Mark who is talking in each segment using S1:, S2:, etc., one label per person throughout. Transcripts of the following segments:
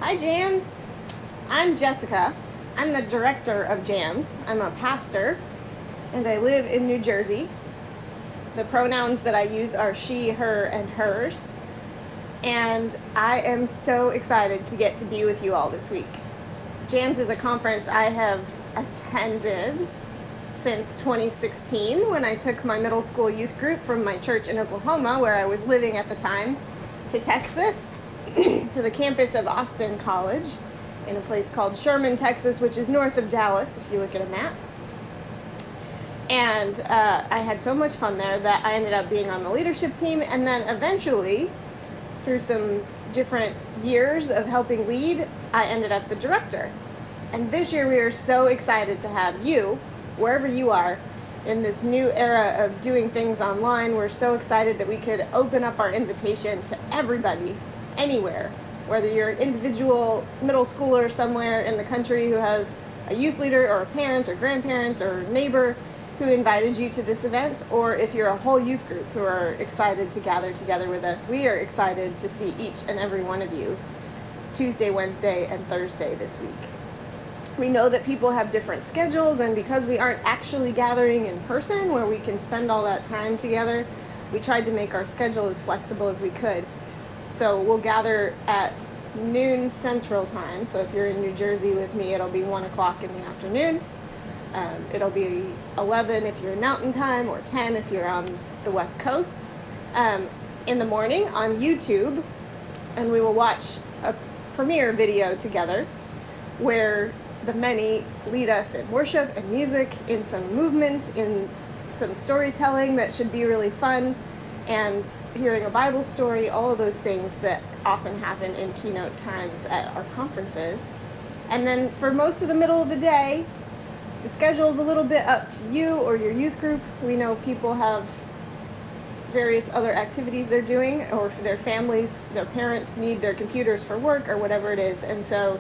S1: Hi, JhaMS. I'm Jessica. I'm the director of JhaMS. I'm a pastor, and I live in New Jersey. The pronouns that I use are she, her, and hers. And I am so excited to get to be with you all this week. JhaMS is a conference I have attended since 2016 when I took my middle school youth group from my church in Oklahoma, where I was living at the time, to Texas, to the campus of Austin College in a place called Sherman, Texas, which is north of Dallas, if you look at a map. And I had so much fun there that I ended up being on the leadership team, and then eventually, through some different years of helping lead, I ended up the director. And this year we are so excited to have you, wherever you are, in this new era of doing things online. We're so excited that we could open up our invitation to everybody, anywhere, whether you're an individual middle schooler somewhere in the country who has a youth leader or a parent or grandparent or neighbor who invited you to this event, or if you're a whole youth group who are excited to gather together with us. We are excited to see each and every one of you Tuesday, Wednesday, and Thursday this week. We know that people have different schedules, and because we aren't actually gathering in person where we can spend all that time together, we tried to make our schedule as flexible as we could. So we'll gather at noon Central Time. So if you're in New Jersey with me, it'll be 1 o'clock in the afternoon. It'll be 11 if you're in Mountain Time, or 10 if you're on the West Coast, in the morning on YouTube. And we will watch a premiere video together where the many lead us in worship and music, in some movement, in some storytelling that should be really fun, and hearing a Bible story, all of those things that often happen in keynote times at our conferences. And then for most of the middle of the day, the schedule is a little bit up to you or your youth group. We know people have various other activities they're doing, or for their families, their parents need their computers for work or whatever it is. And so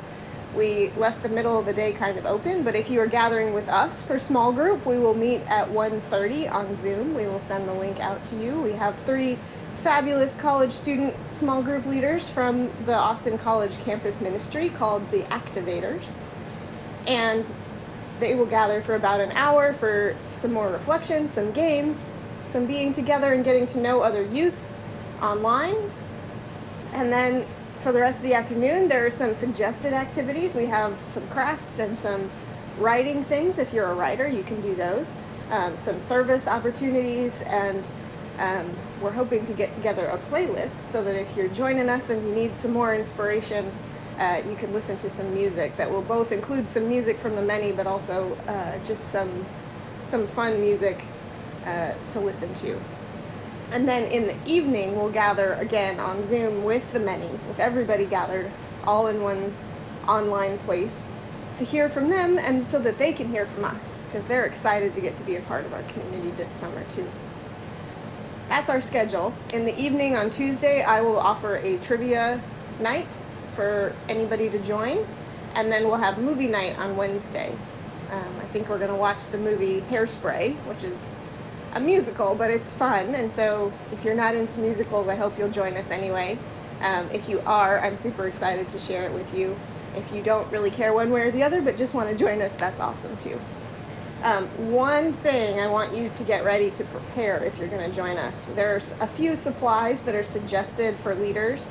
S1: we left the middle of the day kind of open. But if you are gathering with us for small group, we will meet at 1:30 on Zoom. We will send the link out to you. We have 3 fabulous college student small group leaders from the Austin College campus ministry called the Activators. And they will gather for about an hour for some more reflection, some games, some being together and getting to know other youth online. And then for the rest of the afternoon, there are some suggested activities. We have some crafts and some writing things. If you're a writer, you can do those. Some service opportunities, and we're hoping to get together a playlist so that if you're joining us and you need some more inspiration, you can listen to some music that will both include some music from the many, but also just some fun music to listen to. And then in the evening, we'll gather again on Zoom with the many, with everybody gathered all in one online place to hear from them, and so that they can hear from us, because they're excited to get to be a part of our community this summer too. That's our schedule. In the evening on Tuesday, I will offer a trivia night for anybody to join, and then we'll have movie night on Wednesday. I think we're going to watch the movie Hairspray, which is a musical, but it's fun, and so if you're not into musicals, I hope you'll join us anyway. If you are, I'm super excited to share it with you. If you don't really care one way or the other, but just want to join us, that's awesome too. One thing I want you to get ready to prepare if you're going to join us. There's a few supplies that are suggested for leaders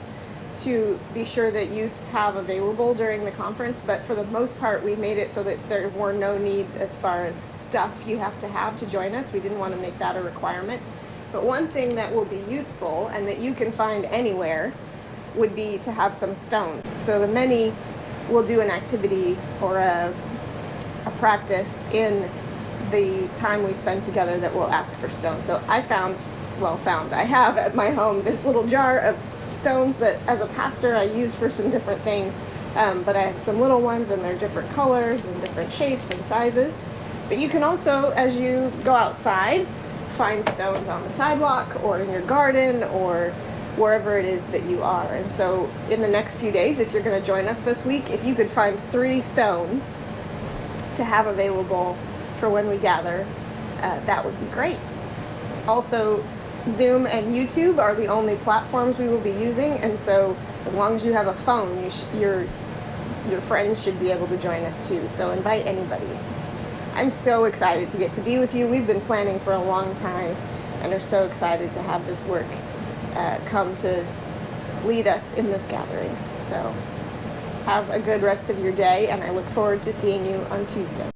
S1: to be sure that youth have available during the conference, but for the most part, we made it so that there were no needs as far as stuff you have to join us. We didn't want to make that a requirement. But one thing that will be useful and that you can find anywhere would be to have some stones. So the many will do an activity or a practice in the time we spend together that will ask for stones. So I have at my home this little jar of stones that as a pastor I use for some different things, but I have some little ones, and they're different colors and different shapes and sizes. But you can also, as you go outside, find stones on the sidewalk or in your garden or wherever it is that you are. And so in the next few days, if you're going to join us this week, if you could find 3 stones to have available for when we gather, that would be great. Also, Zoom and YouTube are the only platforms we will be using, and so As long as you have a phone, your friends should be able to join us too. So invite anybody. I'm so excited to get to be with you. We've been planning for a long time and are so excited to have this work come to lead us in this gathering. So have a good rest of your day, and I look forward to seeing you on Tuesday.